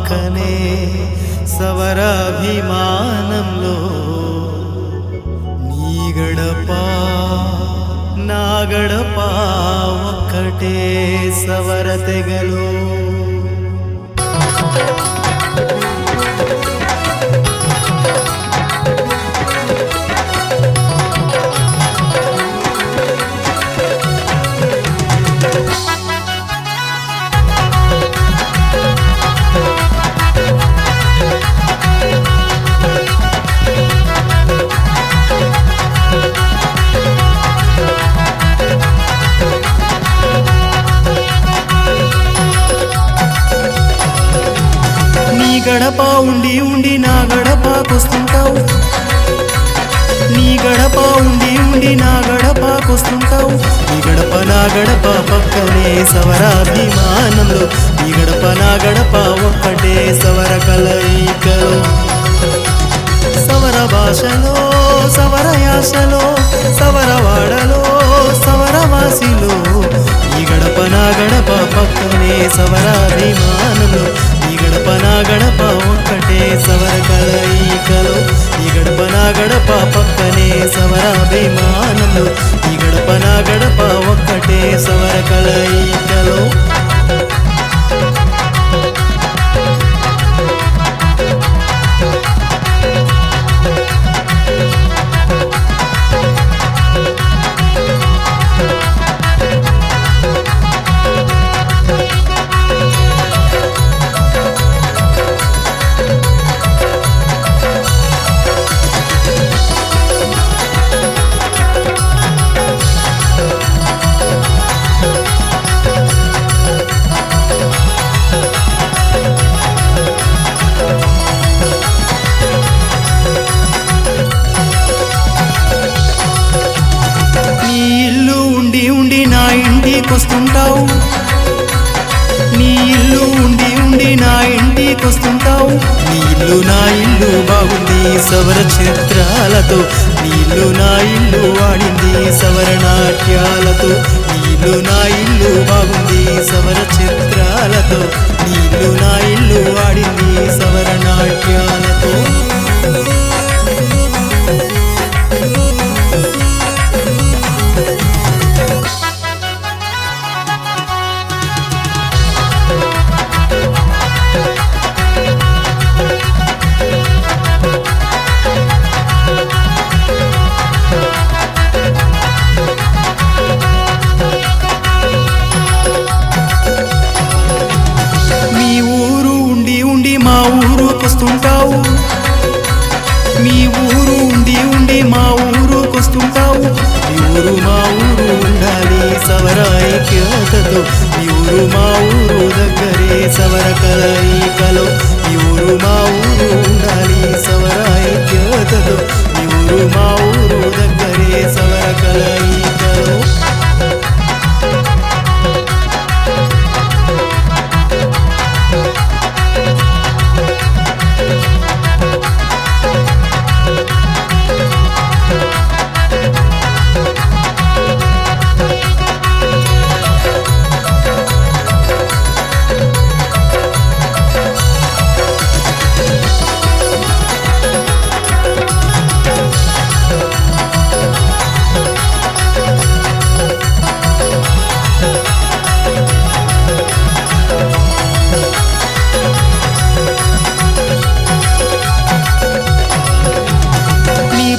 పక్కనే సవరాభిమానంలో నీ గడప నా గడప ఒక్కటే సవర తెగలో. గడప ఉండి ఉండి నా గడపకొస్తుంటావు, నీ గడప ఉండి ఉండి నా గడపకొస్తుంటావు. నీ గడప నా గడప పక్కనే సవరాభిమానంలో, నీ గడప నా గడప ఒక్కటే సవర కలయికలో. సవర భాషలో సవర యాసలో సవరవాడలో సవరవాసిలో, నీ గడప నా గడప పక్కనే సవరాభిమానంలో, నీ గడప నా గడప ఒక్కటే సవర కలయికలో. నీ గడప నా గడప పక్కనే సవరాభిమానంలో, నీ గడప నా గడప ఒక్కటే సవర కలయికలో. ఇంటికొస్తుంటావు, నీ ఇల్లు ఉండి ఉండి నా ఇంటికొస్తుంటావు. నీ ఇల్లు నా ఇల్లు బాగుంది సవర చిత్రాలతో, నీ ఇల్లు నా ఇల్లు వాడింది సవర నాట్యాలతో. నీ ఇల్లు నా ఇల్లు బాగుంది సవర చిత్రాలతో, నీ ఇల్లు నా ఇల్లు వాడింది సవర నాట్యాలతో. మా ఊరుకొస్తుంటావు, మీ ఊరు ఉండి ఉండి మా ఊరుకొస్తుంటావు. మీ ఊరు మా ఊరు ఉండాలి సవర ఐక్యతతో, మీ ఊరు మా ఊరు దగ్గరే సవర కలయికలో. మీ ఊరు మా ఊరు ఉండాలి సవర ఐక్యతతో, మీ ఊరు మా ఊరు దగ్గరే సవర కలయికలో.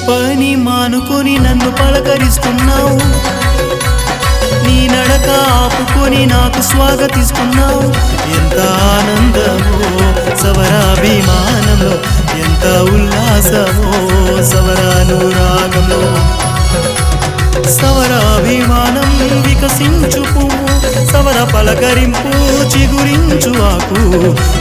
పని మానుకొని నన్ను పలకరిస్తున్నావు, నీ నడక ఆపుకొని నాకు స్వాగతిస్తున్నావు. ఎంత ఆనందమో సవరాభిమానంలో, ఎంత ఉల్లాసమో సవరానురాగంలో. సవరాభిమానం వికసించు పువ్వు, సవర పలకరింపు చిగురించు ఆకు.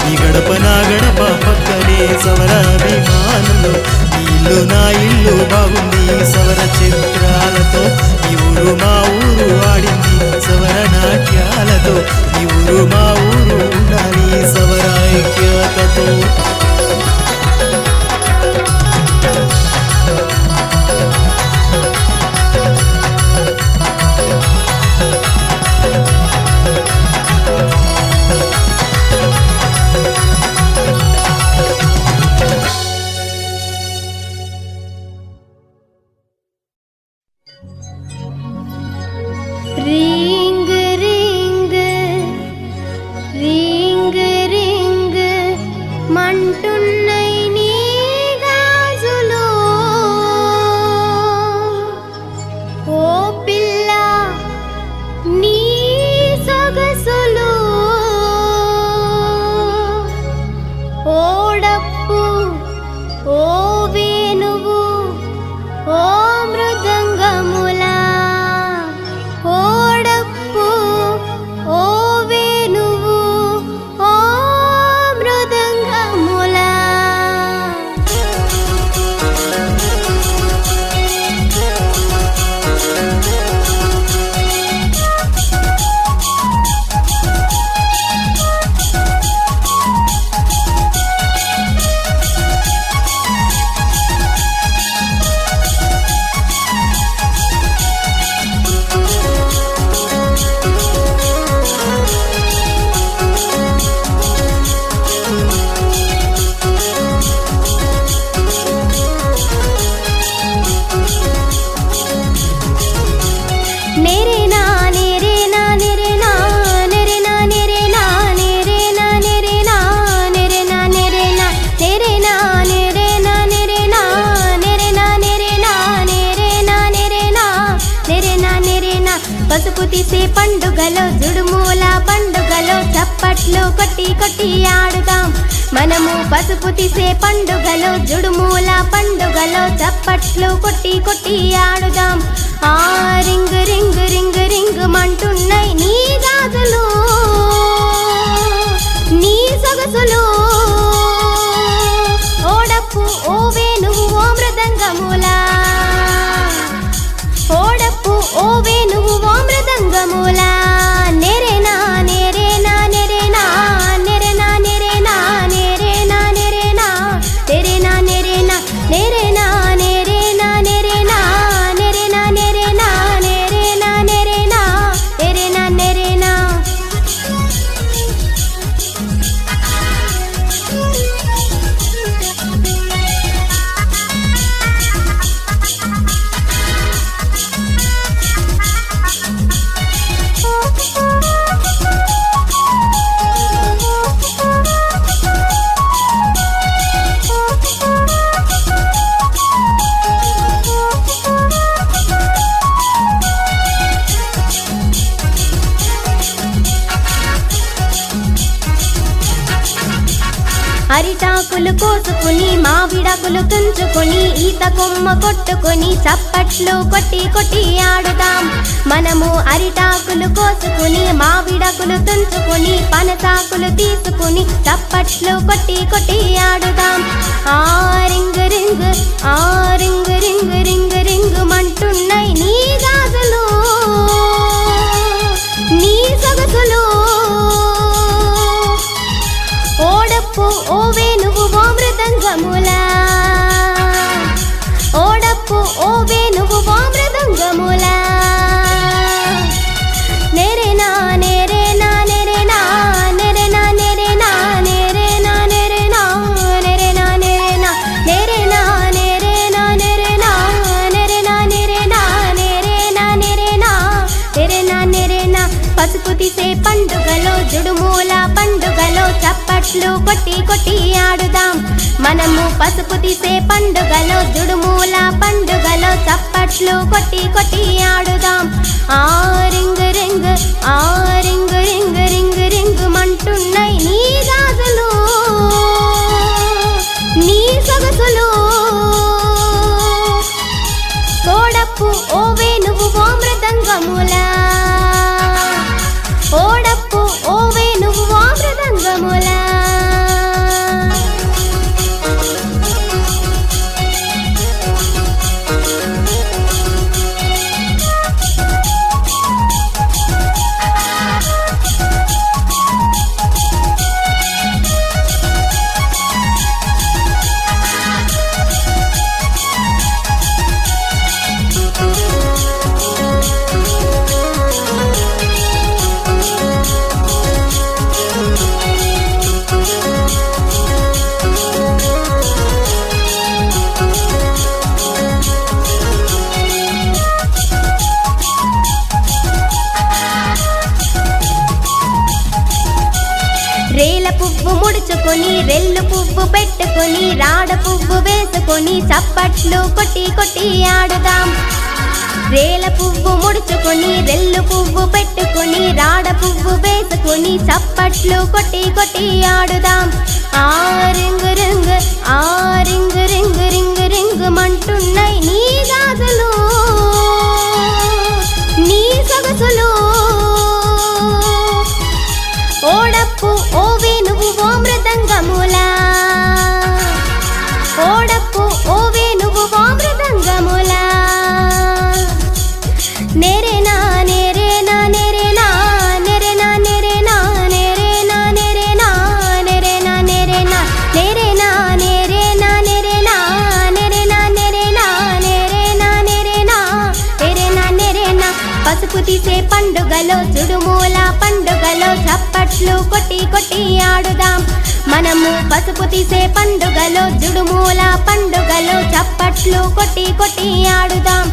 నీ గడప నా గడప పక్కనే సవరాభిమానంలో, నీ ఇల్లు నా ఇల్లు బాగుంది సవర చిత్రాలతో. నీ ఊరు మా ఊరు ఆడింది సవర నాట్యాలతో, నీ ఊరు మా ఊరు ఉండాలి సవర ఐక్యతతో. తీసే పండుగలో జుడుమూల పండుగలో చప్పట్లు కొట్టి కొట్టి ఆడుదాం మనము పసుపు తీసే పండుగలో జుడుమూల పండుగలో చప్పట్లు కొట్టి కొట్టి ఆడుదాం ఆ రింగ్ రింగ్ రింగ్ రింగ్ మంటున్నాయి నీ గాజులు నీ సొగసులు ఓడప్పు ఓ వేణువు ఓ మృదంగములా ఓడప్పు ఓ వేణువు ఓ మృదంగములా నెరేనా నెరేనా నెరేనా నెరేనా నెరేనా నెరేనా నెరేనా నెరేనా నెరేనా నెరేనా నెరేనా నెరేనా నెరేనా నెరేనా నెరేనా నెరేనా నెరేనా నెరేనా అరిటాకులు కోసుకుని మావిడాకులు తుంచుకొని ఈత కొమ్మ కొట్టుకొని చప్పట్లు కొట్టి కొట్టి ఆడుదాం మనము అరిటాకులు కోసుకుని మావిడాకులు తుంచుకొని పనసాకులు తీసుకుని చప్పట్లు కొట్టి కొట్టి ఆడుదాం ఆ రింగ్ రింగ్ ఆ రింగ్ రింగ్ రింగ్ రింగ్ మంటున్నాయి నీ గాజులు నీ సొగసులు ఓడప్పు ఓ వేణువు ఓ మృదంగములా ఓడప్పు ఓ వేణువు ఓ మృదంగములా నెరేనా నెరేనా నెరేనా నెరేనా నెరేనా నెరేనా నెరేనా నెరేనా నెరేనా నెరేనా నెరేనా నెరేనా నెరేనా నెరేనా నెరేనా నెరేనా నెరేనా నెరేనా పసుపు తీసే పండుగలో జుడుమూల పండుగలో చప్పట్లు కొట్టి కొట్టి ఆడుదాం మనము పసుపు తీసే పండుగలో జుడుమూల పండుగలో చప్పట్లు కొట్టి కొట్టి ఆడుదాం ఆ రింగ్ రింగ్ ఆ రింగ్ రింగ్ రింగ్ రింగ్ మంటున్నాయి నీ గాజులు నీ సొగసులు ఓడప్పు ఓ వేణువు ఓ మృదంగములా ఓడప్పు ఓ వేణువు ఓ మృదంగములా రేల పువ్వు ముడుచుకొని రెల్లు పువ్వు పెట్టుకొని రాడ పువ్వు వేసుకొని చప్పట్లు కొట్టి కొట్టి ఆడుదాం రేల పువ్వు ముడుచుకొని రెల్లు పువ్వు పెట్టుకొని రాడ పువ్వు వేసుకొని చప్పట్లు కొట్టి కొట్టి ఆడుదాం ఆ రింగ్ రింగ్ ఆ రింగ్ రింగ్ రింగ్ రింగ్ మంటున్నాయి నీ గాజులు నీ సొగసులు ఓడప్పు ఓ వేణువు ఓ మృదంగములా ఓడప్పు ఓ వేణువు ఓ మృదంగములా నెరేనా నెరేనా నెరేనా నెరేనా నెరేనా నెరేనా నెరేనా నెరేనా నెరేనా నెరేనా నెరేనా నెరేనా నెరేనా నెరేనా నెరేనా నెరేనా నెరేనా నెరేనా పసుపు తీసే పండుగలో జుడుమూల పండుగలో చప్పట్లు కొట్టి కొట్టి ఆడుదాం మనము పసుపు తీసే పండుగలో జుడుమూల పండుగలో చప్పట్లు కొట్టి కొట్టి ఆడుదాం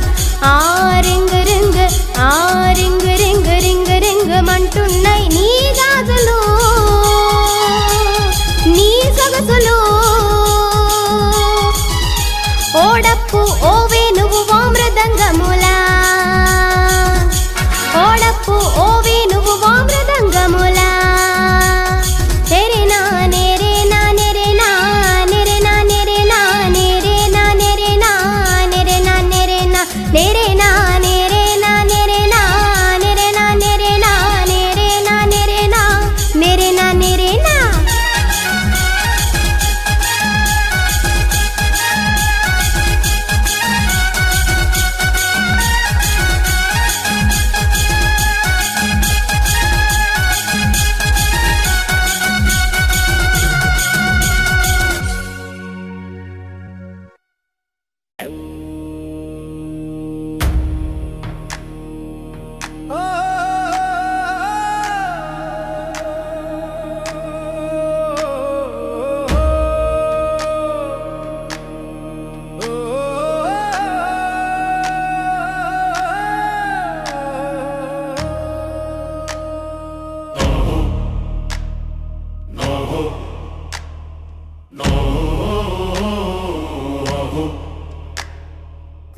ఆ రింగ్ రింగ్ ఆ రింగ్ రింగ్ రింగ్ రింగ్ మంటున్నాయి నీ గాజులు నీ సొగసులు ఓడప్పు ఓ వేణువు ఓ మృదంగములా ఓడ డప్పు ఓ వేణువు ఓ మృదంగములా నెరెనా నెరెనా నెరెనా నెరెనా నెరెనా నెరెనా నెరెనా నెరెనా నెరెనా నెరెనా నెరెనా నెరెనా నెరెనా నెరెనా నెరెనా నెరెనా నెరెనా నెరెనా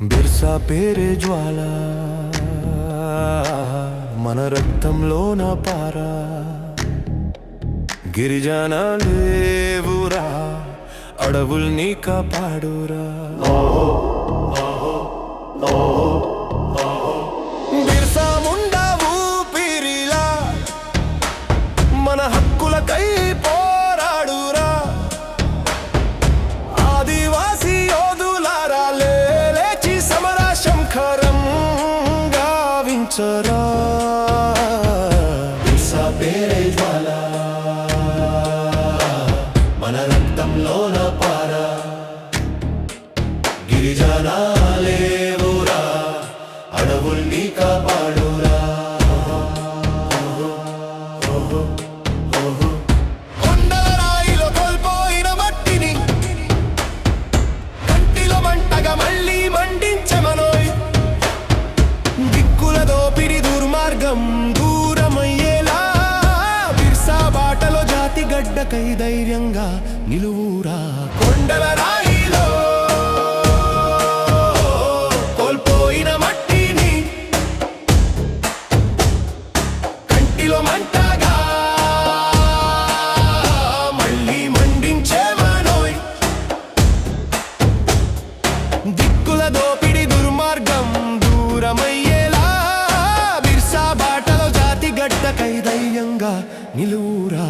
బిర్సా పేరే జ్వాల మన రక్తంలోన పారా గిరిజన లేవురా అడవుల్ని కాపాడురా బిర్సా ముండా ఊపిరిలా మన హక్కులకై పోరాడురా ఆదివాసీ యోధులారా లేచి సమర శంఖరం గావించరా బిర్సా పేరే జ్వాల మన రక్తంలోన పారా గిరిజనాలేవురా అడవుల్ని కాపాడురా కొండల రాయిలో కోల్పోయిన మట్టిని కంటిలో మంటగా మళ్ళీ మండించమనోయ్ దిక్కుల దోపిడి దుర్మార్గం దూరమయ్యేలా బిర్సా బాటలో జాతి గడ్డకై ధైర్యంగా నిలువురా కొండల రాయిలో కోల్పోయిన మట్టిని కంటిలో మంటగా మళ్ళీ మండించేమనోయ్ దిక్కుల దోపిడి దుర్మార్గం దూరమయ్యేలా బిర్సా బాటలో జాతి గడ్డకై ధైర్యంగా నిలువురా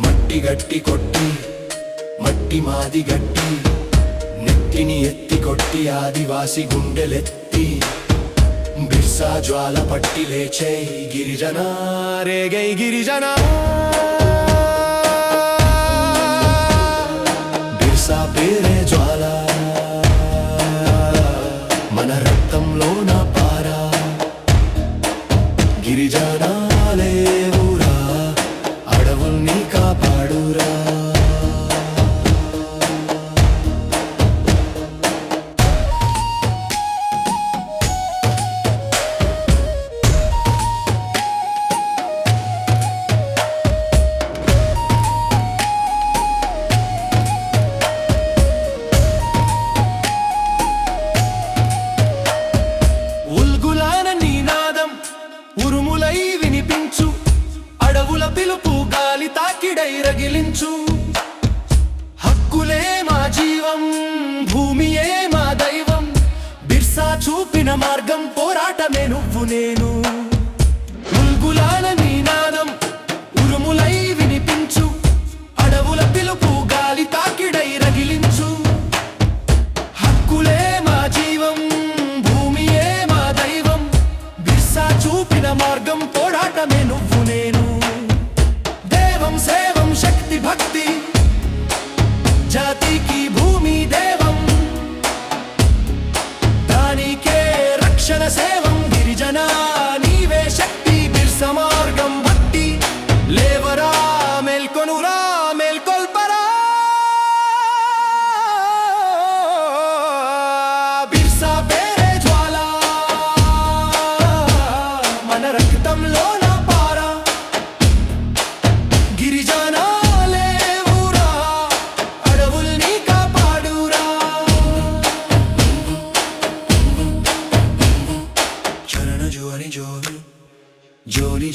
మట్టి గట్టి కొట్టి మట్టి మాది గట్టి నెత్తిని ఎత్తి కొట్టి ఆదివాసి గుండెలెత్తి బిర్సా జ్వాల పట్టి లేచే గిరిజన రేగై గిరిజన బిర్సా పేరే జ్వాల మన రక్తంలోన పారా గిరిజనాలేవురా అడవుల్ని కాపాడురా ఉల్గులాన నినాదం ఉరుములై వినిపించు అడవుల పిలుపు గాలి తాకిడై రగిలించు హక్కులే మా జీవం భూమియే మా దైవం బిర్సా చూపిన మార్గం పోరాటమే నువ్వు నేను ఉల్గులాన నినాదం ఉరుములై వినిపించు అడవుల పిలుపు గాలి తాకిడై రగిలించు హక్కులే మా జీవం భూమియే మా దైవం బిర్సా చూపిన మార్గం పోరాటమే నువ్వు నేను దేవం సేవం శక్తి భక్తి జాతికి భూమి దేవం దానికే రక్షణ సేవం గిరిజన నీ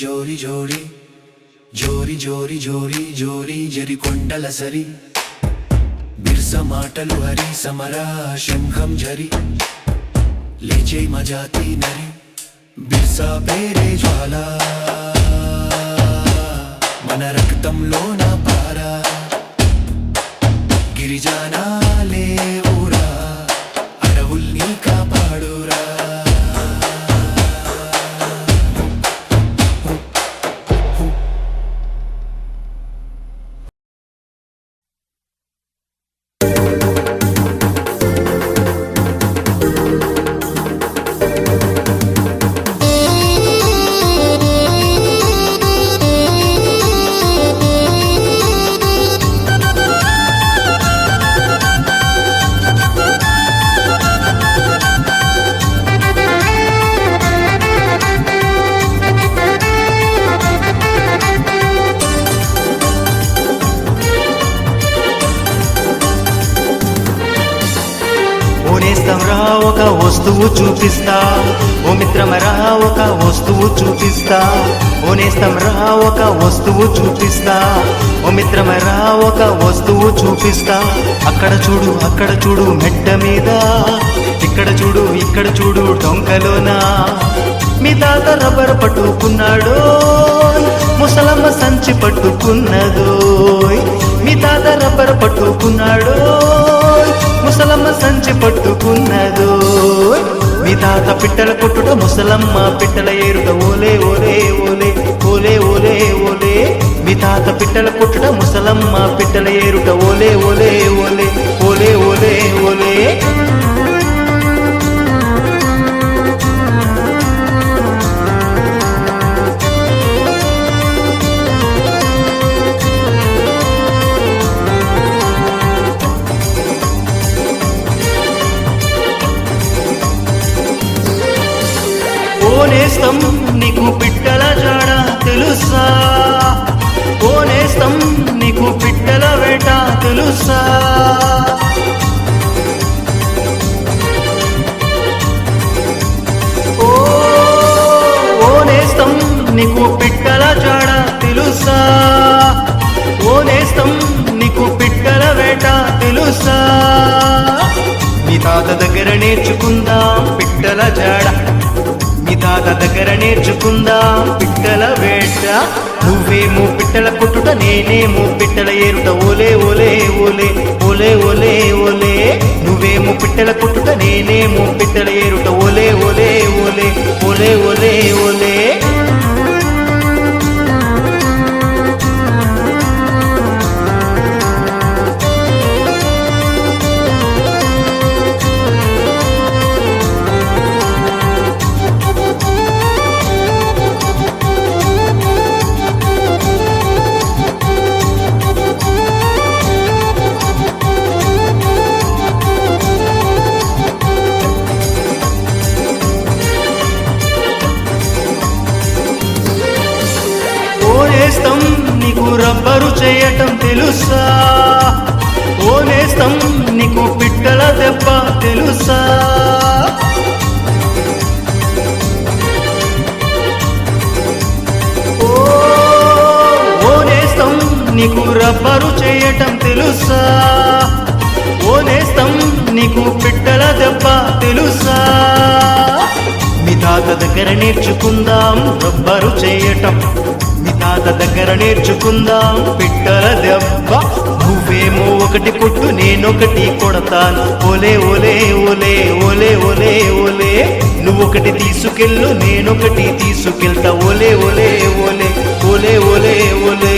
జోరి జోరి జోరి జోరి జోరి జోరి జోరి జరి కొండల సరి బిర్స మాటలు హరి సమరా శంఖం జరి లేచే మజాతి నరి బిర్సా పేరే జ్వాల మన రక్తంలోన పారా గిరిజానాలే ఊరా అడవుల్ని కాపాడురా ఓనేస్తంరా ఒక వస్తువు చూపిస్తా, ఓ మిత్రమరా ఒక వస్తువు చూపిస్తా. ఓనేస్తంరా ఒక వస్తువు చూపిస్తా, ఓ మిత్రమరా ఒక వస్తువు చూపిస్తా. అక్కడ చూడు మెట్ట మీద, ఇక్కడ చూడు డొంకలోనా. మీ తాత రబ్బర్ పట్టుకున్నాడో, ముసలమ్మ సంచి పట్టుకున్నదో. మీ తాత రబ్బర్ పట్టుకున్నాడో, ముసలమ్మ సంచి పట్టుకున్నదో. మీ తాత పిట్టల కొట్టుట, ముసలమ్మ పిట్టల ఏరుట. ఓలే ఓలే ఓలే ఓలే ఓలే ఓలే. మీ తాత పిట్టల కొట్టుట, ముసలమ్మ పిట్టల ఏరుట. ఓలే ఓలే ఓలే ఓలే ఓలే ఓలే. ఓనేస్తం నీకు పిట్టల జాడ తెలుసా, ఓనేస్తం నీకు పిట్టల వేట తెలుసా. ఓనేస్తం నీకు పిట్టల జాడ తెలుసా, ఓనేస్తం నీకు పిట్టల వేట తెలుసా. మీ తాత దగ్గర నేర్చుకుందాం పిట్టల జాడ, మీ తాత దగ్గర నేర్చుకుందాం పిట్టల వేట. నువ్వేమో పిట్టల కొట్టుట, నేనేమో పిట్టల ఏరుట. ఓలే ఓలే ఓలే ఓలే ఓలే ఓలే. నువ్వేమో పిట్టల కొట్టుట, నేనేమో పిట్టల ఏరుట. ఓలే ఓలే ఓలే ఓలే ఓలే ఓలే. ఓనేస్తం నీకు రబ్బరు చేయటం తెలుసా, ఓనేస్తం నీకు పిట్టల దెబ్బ తెలుసా. ఓనేస్తం నీకు రబ్బరు చేయటం తెలుసా, ఓనేస్తం నీకు పిట్టల దెబ్బ తెలుసా. మీ తాత దగ్గర నేర్చుకుందాం రబ్బరు చేయటం, మీ తాత దగ్గర నేర్చుకుందాం పిట్టల దెబ్బ. నువ్వేమో ఒకటి కొట్టు, నేనొకటి కొడతాను. ఓలే ఓలే ఓలే ఓలే ఓలే ఓలే. నువ్వొకటి తీసుకెళ్ళు, నేనొకటి తీసుకెళ్తా. ఓలే ఓలే ఓలే ఓలే ఓలే ఓలే.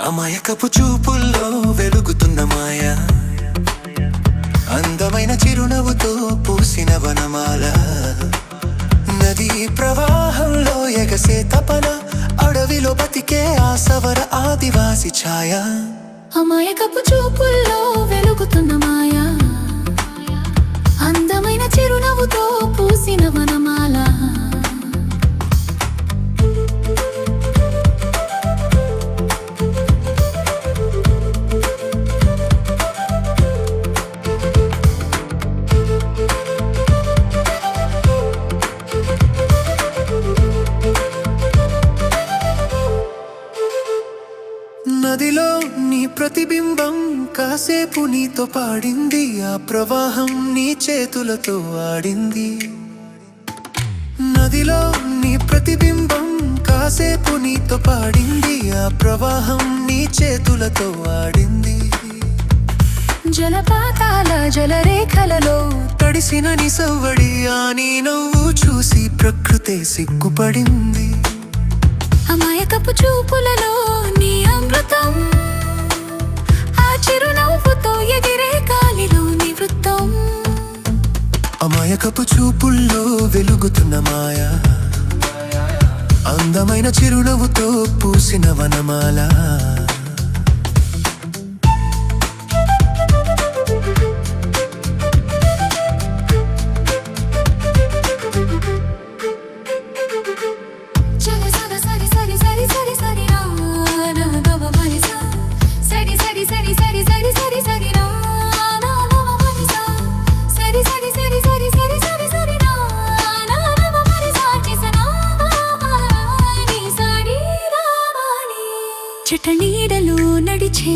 అమాయకపు చూపుల్లో వెలుగుతున్న మాయ, అందమైన చిరునవ్వుతో పూసిన వనమాల, నదీ ప్రవాహంలో ఎగసే తపన, అడవిలో బతికే ఆ సవర ఆదివాసి ఛాయ. అమాయకపు చూపుల్లో వెలుగుతున్న మాయ, అందమైన చిరునవ్వుతో పూసిన వనమాల. నదిలో నీ ప్రతిబింబం కాసేపు నీతో పాడింది, ఆ ప్రవాహం నీ చేతులతో ఆడింది. నదిలో నీ ప్రతిబింబం కాసేపు నీతో పాడింది, ఆ ప్రవాహం నీ చేతులతో ఆడింది. జలపాతాల జలరేఖలలో తడిసిన నీ సవ్వడి, ఆ నీ నవ్వు చూసి ప్రకృతే సిగ్గుపడింది. అమాయకపు చూపులలో నీ అమృతం, ఆ చిరునవ్వుతో ఎగిరే గాలిలో నీ వృత్తం. అమాయకపు చూపుల్లో వెలుగుతున్న మాయ, అందమైన చిరునవ్వుతో పూసిన వనమాల. చెట్టనీడలో నడిచే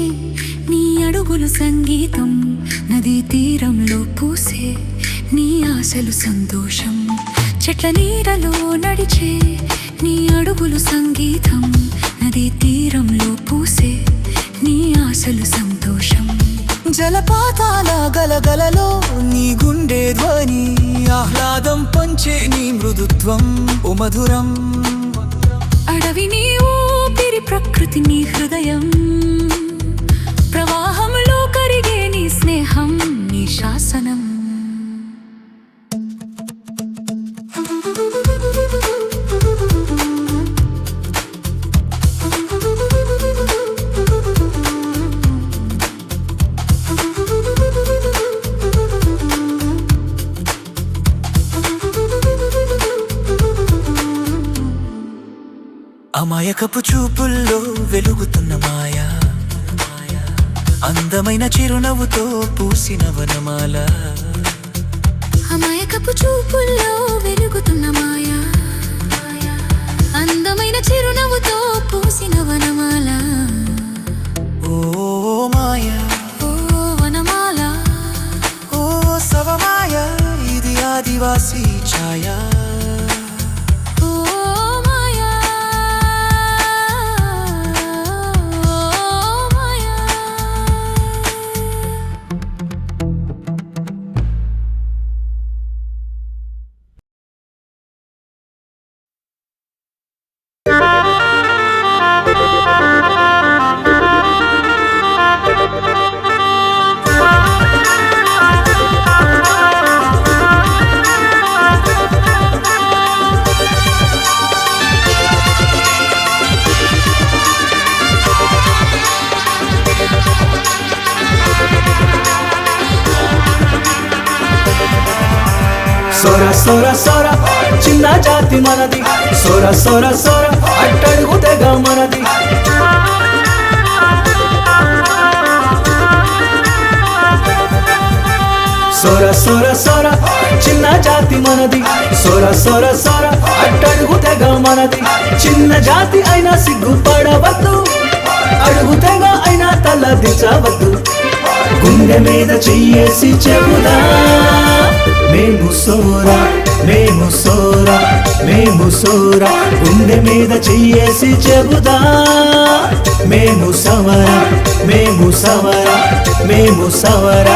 నీ అడుగులు సంగీతం, నదీ తీరంలో పూసే నీ ఆశలు సంతోషం. చెట్ల నీడలో నడిచే నీ అడుగులు సంగీతం, నదీ తీరంలో పూసే నీ ఆశలు సంతోషం. జలపాతాల గలగలలో నీ గుండె ధ్వని, ఆహ్లాదం పంచే నీ మృదుత్వం ఓ మధురం. అడవి నీ ఊపిరి, ప్రకృతి నీ హృదయం, ప్రవాహంలో కరిగే నీ స్నేహం నీ శాసనం. అమాయకపు చూపుల్లో వెలుగుతున్న మాయ, అందమైన చిరునవ్వుతో పూసిన వనమాల. అమాయకపు చూపుల్లో వెలుగుతున్న మాయ, అందమైన చిరునవ్వుతో పూసిన వనమాల. ఓ మాయ, ఓ వనమాల, ఓ సవమాయ, ఇది ఆదివాసి ఛాయ. ఓ మాయా, ఓ మాయా. సొర సొర సొర చిన్న జాతి మనది, సొర సొర సొర అట్టడుగు తెగ మనది. సొర సొర సొర చిన్న జాతి మనది, సొర సొర సొర అట్టడుగు తెగ మనది. చిన్న జాతి అయినా సిగ్గుపడవద్దు, అడుగు తెగ అయినా తల దించవద్దు. గుండె మీద చెయ్యేసి చెబుదా, మేము సోరా, మేము సోరా, మేము సోరా. గుండె మీద చెయ్యేసి చెబుదా, మేము సవర, మేము సవర, మేము సవర.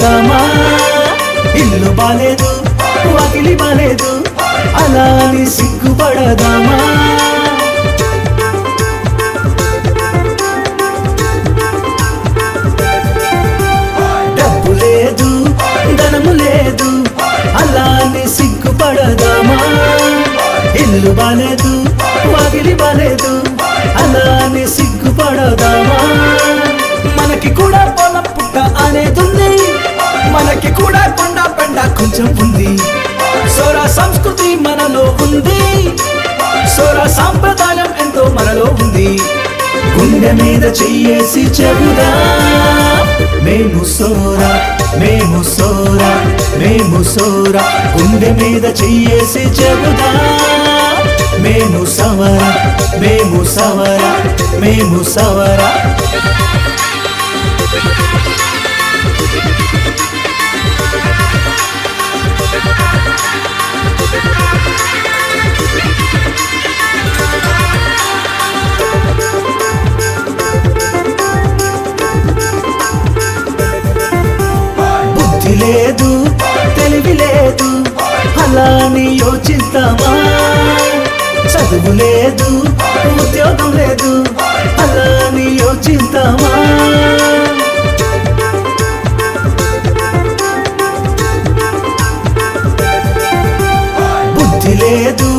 పడదామా ఇల్లు బాలేదు వాకిలి బాలేదు అలా అని సిగ్గుపడదామా డబ్బు లేదు ధనము లేదు అలా అని సిగ్గుపడదామా ఇల్లు బాలేదు వాకిలి బాలేదు అలా అని సిగ్గుపడదామా మనకి కూడా పొలం పుట్ట అనేదుంది మనకి కూడా కొండ పెండ కొంచెం ఉంది సోరా సంస్కృతి మనలో ఉంది సోరా సాంప్రదాయం ఎంతో మనలో ఉంది గుండె మీద చెయ్యేసి చెబుదా మేము సోరా మేము సోరా మేము సోరా గుండె మీద చెయ్యేసి చెబుదా మేము సవర మేము సవర మేము సవర బుద్ధి లేదు తెలివి లేదు అలా అని యోచిద్దామా చదువు లేదు ఉద్యోగం లేదు అలా అని యోచిద్దామా బుద్ధి లేదు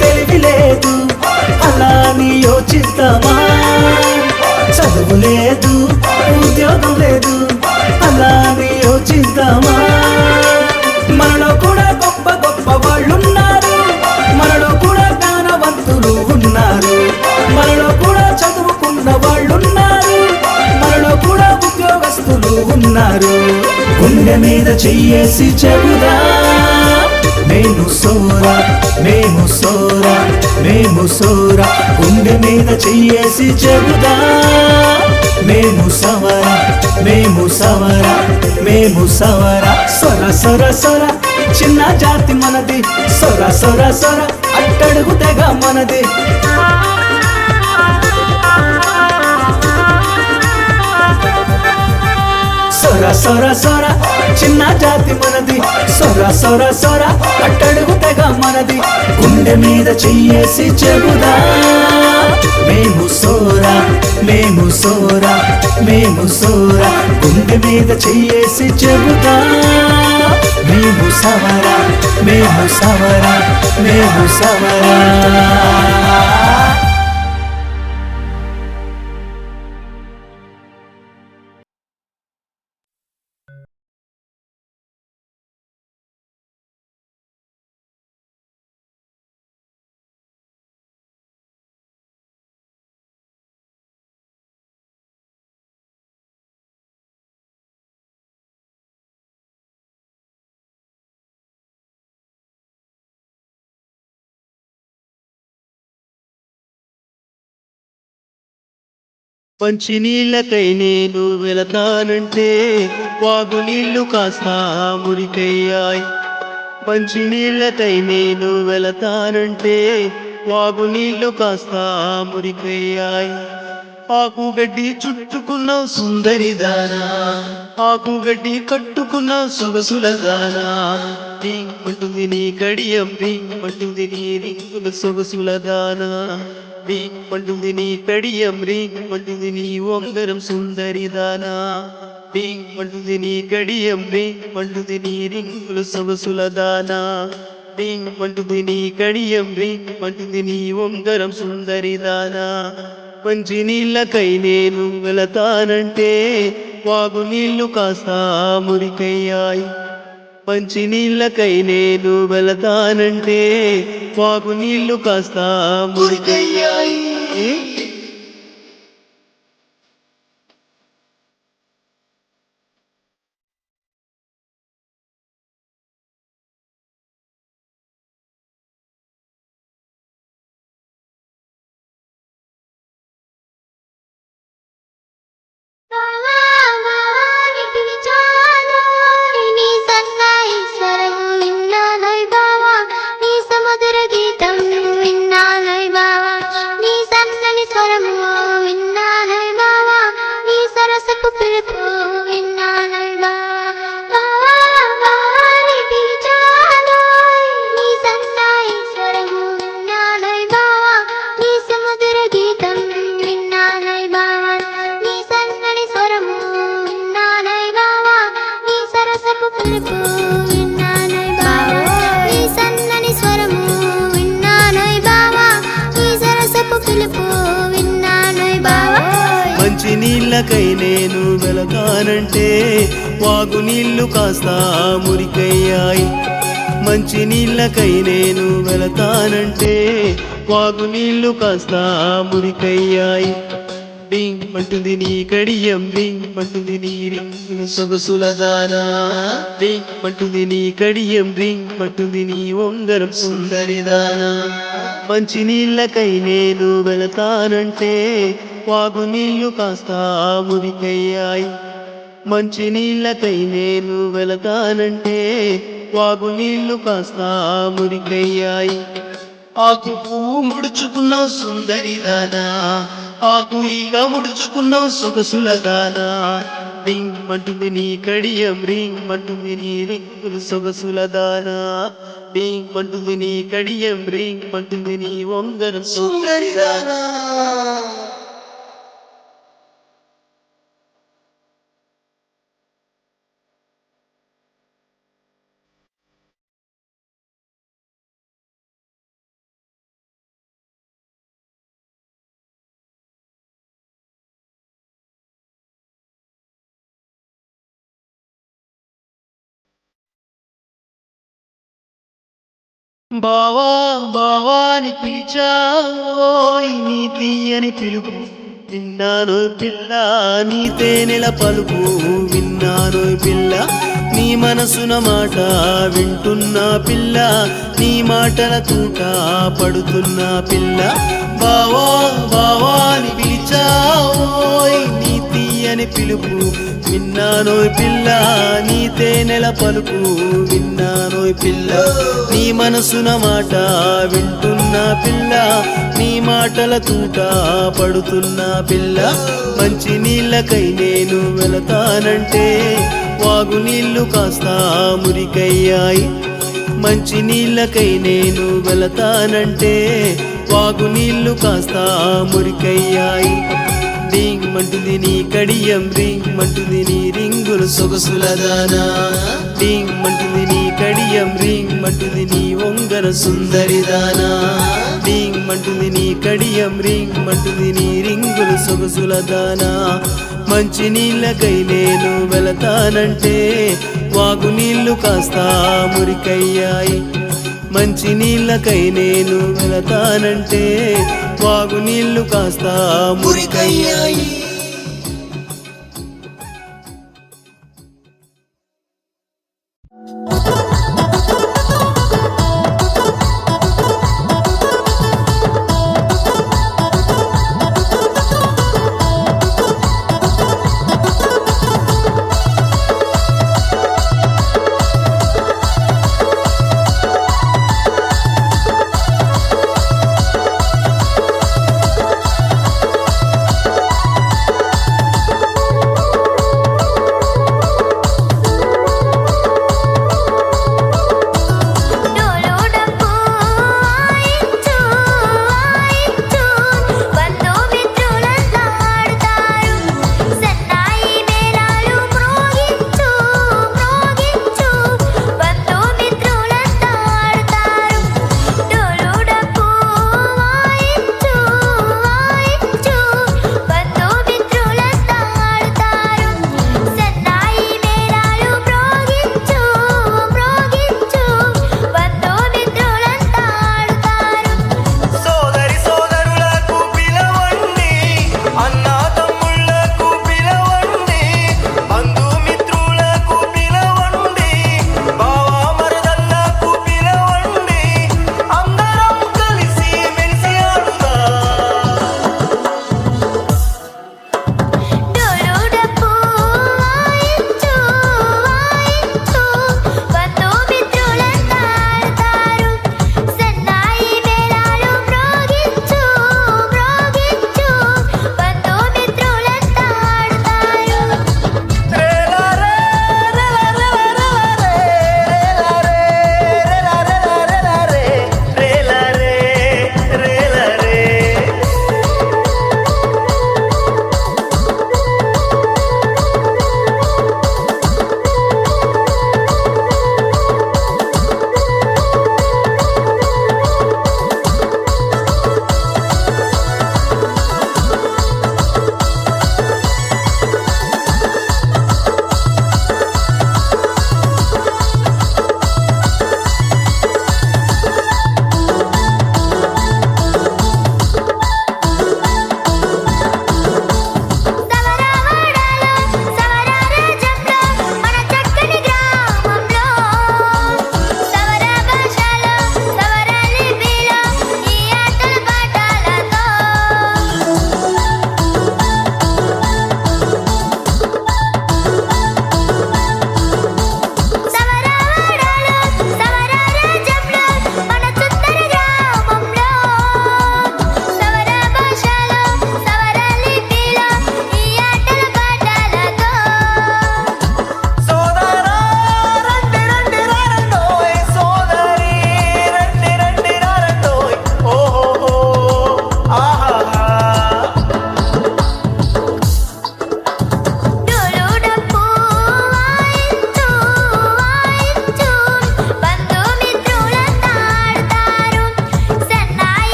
తెలివి లేదు అలా అని యోచిద్దామా చదువు లేదు ఉద్యోగం లేదు అలా అని యోచిద్దామా మనలో కూడా గొప్ప గొప్ప వాళ్ళున్నారు మనలో కూడా జ్ఞానవంతులు ఉన్నారు మనలో కూడా చదువుకున్న వాళ్ళున్నారు మనలో కూడా ఉద్యోగస్తులు ఉన్నారు గుండె మీద చెయ్యేసి చెబుదా మేము సోరా మేము సోరా మేము సోరా గుండె మీద చెయ్యేసి చెబుదా మేము సవర మేము సవర మేము సవర సొర సొర సొర చిన్న జాతి మనది సొర సొర సొర అట్టడుగు తెగ మనది సొర సొర సొర చిన్న జాతి మనది సొర సొర సొర అట్టడుగు తెగ మనది గుండె మీద చెయ్యేసి చెబుదా మేము సోరా మేము సోరా మేము సోరా గుండె మీద చెయ్యేసి చెబుదా మేము సవర మేము సవర మేము సవర మంచి నీళ్ళకై నేను వెళతానంటే వాగు నీళ్లు కాస్త మురికయ్యాయి మంచి నీళ్ళకై నేను వెళతానంటే వాగు నీళ్లు కాస్త మురికయ్యాయి ఆకు గడ్డి చుట్టుకున్న సుందరిదానా ఆకు గడ్డి కట్టుకున్న సొగసులదానా రింగుంటుంది నీ కడియం రింగుంటుంది నీ రింగుల సొగసులదానా రింగుంటుంది నీ కడియం రింగుంటుంది నీ ఒంగరం సుందరిదానా రింగుంటుంది నీ కడియం రింగుంటుంది నీ రింగుల సొగసులదానా రింగుంటుంది నీ కడియం రింగుంటుంది నీ ఒంగరం సుందరిదానా మంచి నీళ్ళకై నేను వెళతానంటే వాగు నీళ్లు కాస్త మురికయ్యాయి మంచి నీళ్ళకై నేను వెళతానంటే వాగు నీళ్లు కాస్త మురికయ్యాయి నీ సముద్ర గీతం విన్నాలై బావా నీ సన్నని నీళ్ళకై నేను వెళతానంటే వాగు నీళ్లు కాస్త మురికయ్యాయి మంచి నీళ్ళకై నేను వెళతానంటే వాగు నీళ్లు కాస్త మురికయ్యాయి డింగ్ మంటుంది నీ కడియం డింగ్ మంటుంది నీ రింగ్ సొగసుల దానా డింగ్ మంటుంది నీ కడియం రింగ్ మంటుంది నీ ఉంగరం సుందరి దానా మంచి నీళ్ళకై నేను వెళతానంటే వాగు నీళ్లు కాస్త మురికయ్యాయి మంచి నీళ్ళకై నేను వెళతానంటే వాగు నీళ్లు కాస్త మురికయ్యాయి ఆకు పువ్వు ముడుచుకున్నావు సుందరిదానా ఆకు ఈగ ముడుచుకున్నావు సొగసులదానా రింగ్ మంటుంది నీ కడియం రింగ్ మంటుంది నీ రింగులు సొగసులదానా రింగ్ మంటుంది నీ కడియం రింగ్ మంటుంది నీ వంగరం సుందరిదానా బావా బావా అని పిలిచావోయ్ నీ తీయని పిలుపు విన్నాను పిల్ల నీ తేనెల పలుకు విన్నాను పిల్ల నీ మనసున మాట వింటున్నా పిల్ల నీ మాటల తూట పడుతున్నా పిల్ల బావా బావా అని పిలిచావోయ్ నీ తీయని పిలుపు విన్నానోయ్ పిల్ల నీ తేనెల పలుకు విన్నానోయ్ పిల్ల నీ మనసున మాట వింటున్నా పిల్ల నీ మాటల తూట పడుతున్నా పిల్ల మంచి నీళ్ళకై నేను వెళతానంటే వాగు నీళ్లు కాస్త మురికయ్యాయి మంచి నీళ్ళకై నేను వెళతానంటే వాగు నీళ్లు కాస్త మురికయ్యాయి డింగ్ మంటుంది నీ కడియం రింగ్ మంటుంది నీ రింగులు సొగసులదానా డింగ్ మంటుంది నీ కడియం రింగ్ మంటుంది నీ వంగర సుందరిదానా డింగ్ మంటుంది నీ కడియం రింగ్ మంటుంది నీ రింగులు సొగసులదానా మంచి నీళ్ళకై నేను వెళతానంటే వాగు నీళ్లు కాస్త మురికయ్యాయి మంచి నీళ్ళకై నేను వెళతానంటే వాగు నీళ్లు కాస్త మురికయ్యాయి